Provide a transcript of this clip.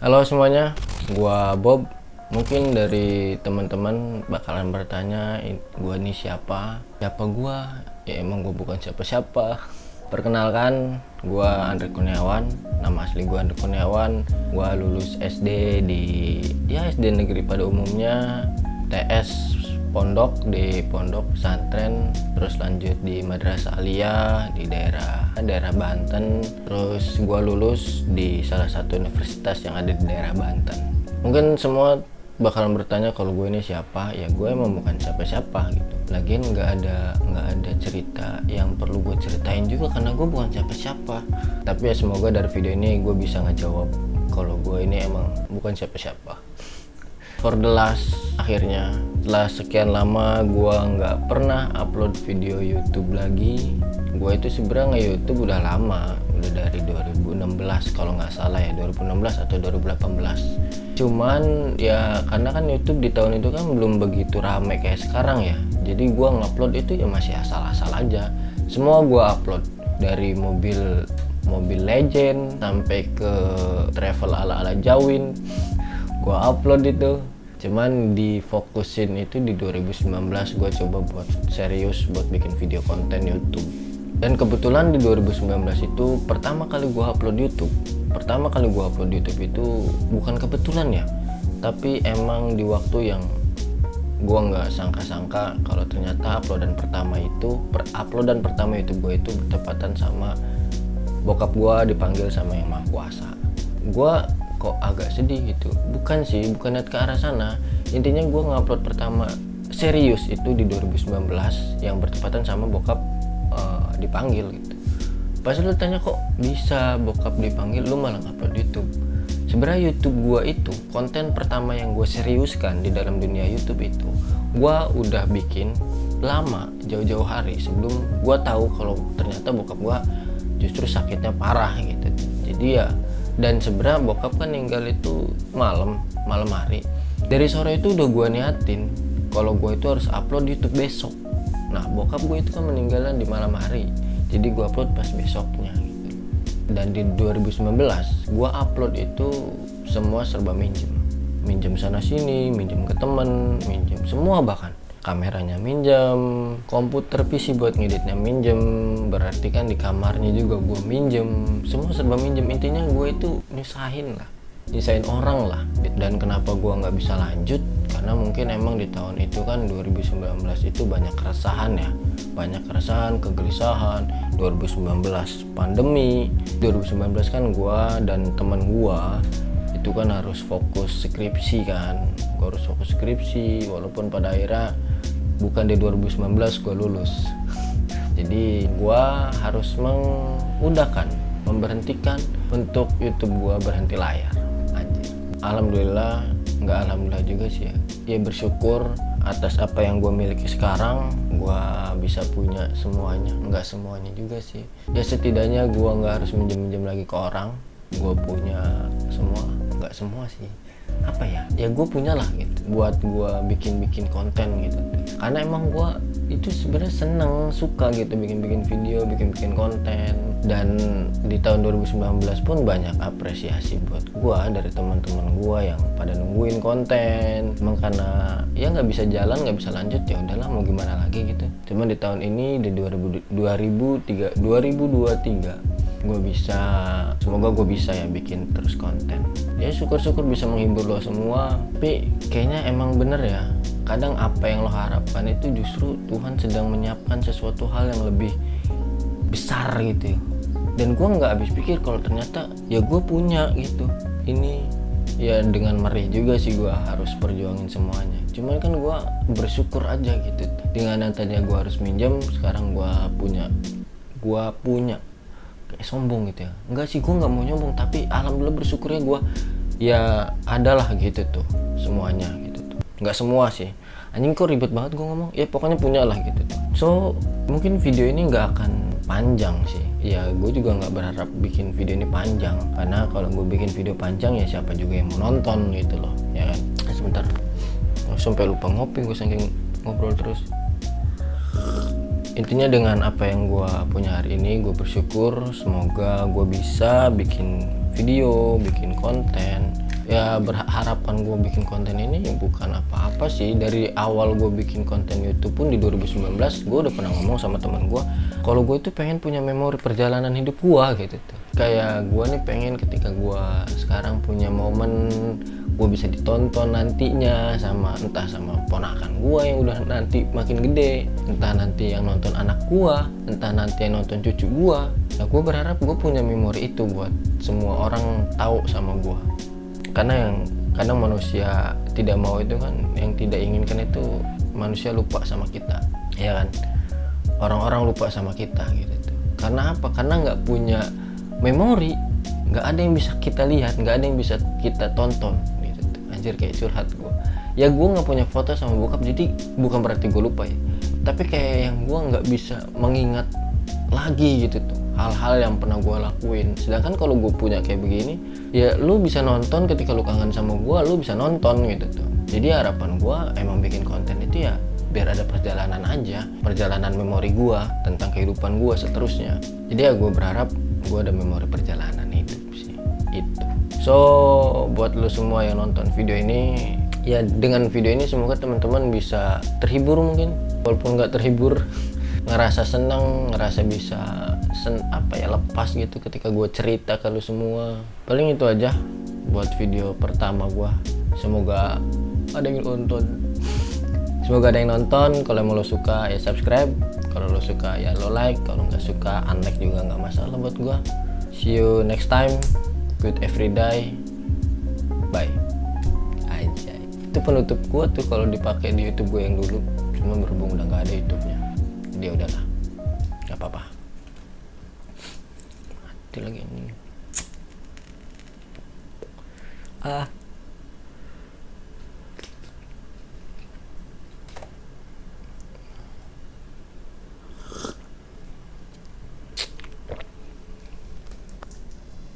Halo semuanya, gua Bob. Mungkin dari teman-teman bakalan bertanya, gua ini siapa? Siapa gua? Ya emang gua bukan siapa-siapa. Perkenalkan, gua Andre Kurniawan. Nama asli gua Andre Kurniawan. Gua lulus SD di SD negeri pada umumnya, TS pondok di pondok pesantren, terus lanjut di madrasah aliyah di daerah Banten, terus gue lulus di salah satu universitas yang ada di daerah Banten. Mungkin semua bakalan bertanya kalau gue ini siapa. Ya gue emang bukan siapa-siapa gitu. Lagian nggak ada cerita yang perlu gue ceritain juga karena gue bukan siapa-siapa. Tapi ya semoga dari video ini gue bisa ngejawab kalau gue ini emang bukan siapa-siapa. For the last, akhirnya setelah sekian lama gue nggak pernah upload video YouTube lagi. Gue itu sebenarnya nge-YouTube udah lama, udah dari 2016 kalau nggak salah ya, 2016 atau 2018. Cuman ya karena kan YouTube di tahun itu kan belum begitu rame kayak sekarang ya. Jadi gue ngupload itu ya masih asal-asal aja. Semua gue upload, dari mobil legend sampai ke travel ala-ala Jawin. Gue upload itu. Cuman difokusin itu di 2019 gue coba buat serius buat bikin video konten YouTube. Dan kebetulan di 2019 itu pertama kali gue upload YouTube. Pertama kali gue upload YouTube itu bukan kebetulan ya, tapi emang di waktu yang gue nggak sangka-sangka kalau ternyata uploadan pertama YouTube gue itu bertepatan sama bokap gue dipanggil sama Yang Maha Kuasa. Gue kok agak sedih gitu, bukan niat ke arah sana. Intinya gue ngupload pertama serius itu di 2019 yang bertepatan sama bokap dipanggil gitu. Pas lu tanya kok bisa bokap dipanggil lu malah ngupload YouTube. Sebenarnya YouTube gue itu konten pertama yang gue seriuskan di dalam dunia YouTube itu gue udah bikin lama, jauh-jauh hari sebelum gue tahu kalau ternyata bokap gue justru sakitnya parah gitu. Jadi ya, dan sebenarnya bokap kan meninggal itu malam hari. Dari sore itu udah gue niatin kalau gue itu harus upload YouTube besok. Nah bokap gue itu kan meninggalnya di malam hari, jadi gue upload pas besoknya gitu. Dan di 2019 gue upload itu semua serba minjem sana sini, minjem ke temen, minjem semua, bahkan kameranya minjem, komputer PC buat ngeditnya minjem, berarti kan di kamarnya juga gue minjem, semua serba minjem. Intinya gue itu nyusahin orang lah. Dan kenapa gue nggak bisa lanjut, karena mungkin emang di tahun itu kan 2019 itu banyak keresahan ya, kegelisahan. 2019 pandemi, 2019 kan gue dan teman gue itu kan harus fokus skripsi kan. Gue harus fokus skripsi walaupun pada akhirnya bukan di 2019 gue lulus. Jadi gue harus memberhentikan untuk YouTube gue berhenti layar. Anjir. Alhamdulillah, nggak alhamdulillah juga sih ya. Ya bersyukur atas apa yang gue miliki sekarang. Gue bisa punya semuanya, nggak semuanya juga sih. Ya setidaknya gue nggak harus minjem lagi ke orang. Gue punya semua, nggak semua sih, apa ya gue punya lah gitu buat gue bikin konten gitu. Karena emang gue itu sebenarnya suka gitu bikin video, bikin konten. Dan di tahun 2019 pun banyak apresiasi buat gue dari teman-teman gue yang pada nungguin konten. Emang karena ya nggak bisa jalan, nggak bisa lanjut, ya udahlah mau gimana lagi gitu. Cuman di tahun ini di 2023 semoga gue bisa ya bikin terus konten. Ya syukur-syukur bisa menghibur lo semua. Tapi kayaknya emang bener ya, kadang apa yang lo harapkan itu justru Tuhan sedang menyiapkan sesuatu hal yang lebih besar gitu ya. Dan gue nggak habis pikir kalau ternyata ya gue punya gitu. Ini ya dengan merih juga sih gue harus perjuangin semuanya. Cuman kan gue bersyukur aja gitu. Dengan yang tadinya gue harus minjem, sekarang gue punya. Sombong gitu ya, enggak sih, gue nggak mau nyombong, tapi alhamdulillah bersyukurnya gue ya adalah gitu tuh semuanya gitu tuh. Nggak semua sih, anjing kok ribet banget gue ngomong, ya pokoknya punya lah gitu tuh. So mungkin video ini nggak akan panjang sih ya, gue juga nggak berharap bikin video ini panjang, karena kalau gue bikin video panjang ya siapa juga yang mau nonton gitu loh ya kan. Sebentar, sampai lupa ngopi gue saking ngobrol terus. Intinya dengan apa yang gue punya hari ini, gue bersyukur semoga gue bisa bikin video, bikin konten Ya berharapan gue bikin konten ini bukan apa-apa sih. Dari awal gue bikin konten YouTube pun di 2019 gue udah pernah ngomong sama teman gue kalau gue itu pengen punya memori perjalanan hidup gue gitu tuh. Kayak gue nih pengen ketika gue sekarang punya momen gue bisa ditonton nantinya sama entah sama ponakan gue yang udah nanti makin gede, entah nanti yang nonton anak gue, entah nanti yang nonton cucu gue. Nah gue berharap gue punya memori itu buat semua orang tahu sama gue. Karena yang kadang manusia tidak mau itu kan, yang tidak inginkan itu manusia lupa sama kita, ya kan? Orang-orang lupa sama kita gitu tuh. Karena apa? Karena nggak punya memori, nggak ada yang bisa kita lihat, nggak ada yang bisa kita tonton gitu tuh. Anjir kayak curhat gue. Ya gue nggak punya foto sama bokap, jadi bukan berarti gue lupa ya. Tapi kayak yang gue nggak bisa mengingat lagi gitu tuh hal-hal yang pernah gue lakuin. Sedangkan kalau gue punya kayak begini, ya lu bisa nonton ketika lu kangen sama gue, lu bisa nonton gitu tuh. Jadi harapan gue emang bikin konten itu ya biar ada perjalanan aja, perjalanan memori gue tentang kehidupan gue seterusnya. Jadi ya gue berharap gue ada memori perjalanan hidup sih itu. So buat lu semua yang nonton video ini, ya dengan video ini semoga teman-teman bisa terhibur mungkin, walaupun nggak terhibur ngerasa seneng, ngerasa bisa lepas gitu ketika gue cerita ke lu semua. Paling itu aja buat video pertama gue. Semoga ada yang nonton. Semoga ada yang nonton. Kalau mau lo suka ya subscribe, kalau lo suka ya lo like, kalau nggak suka unlike juga nggak masalah buat gue. See you next time. Good everyday. Bye. Aja. Itu penutup gue tuh kalau dipakai di YouTube gue yang dulu. Cuma berhubung udah nggak ada YouTube-nya. Dia udahlah, nggak apa-apa. Mati lagi ini.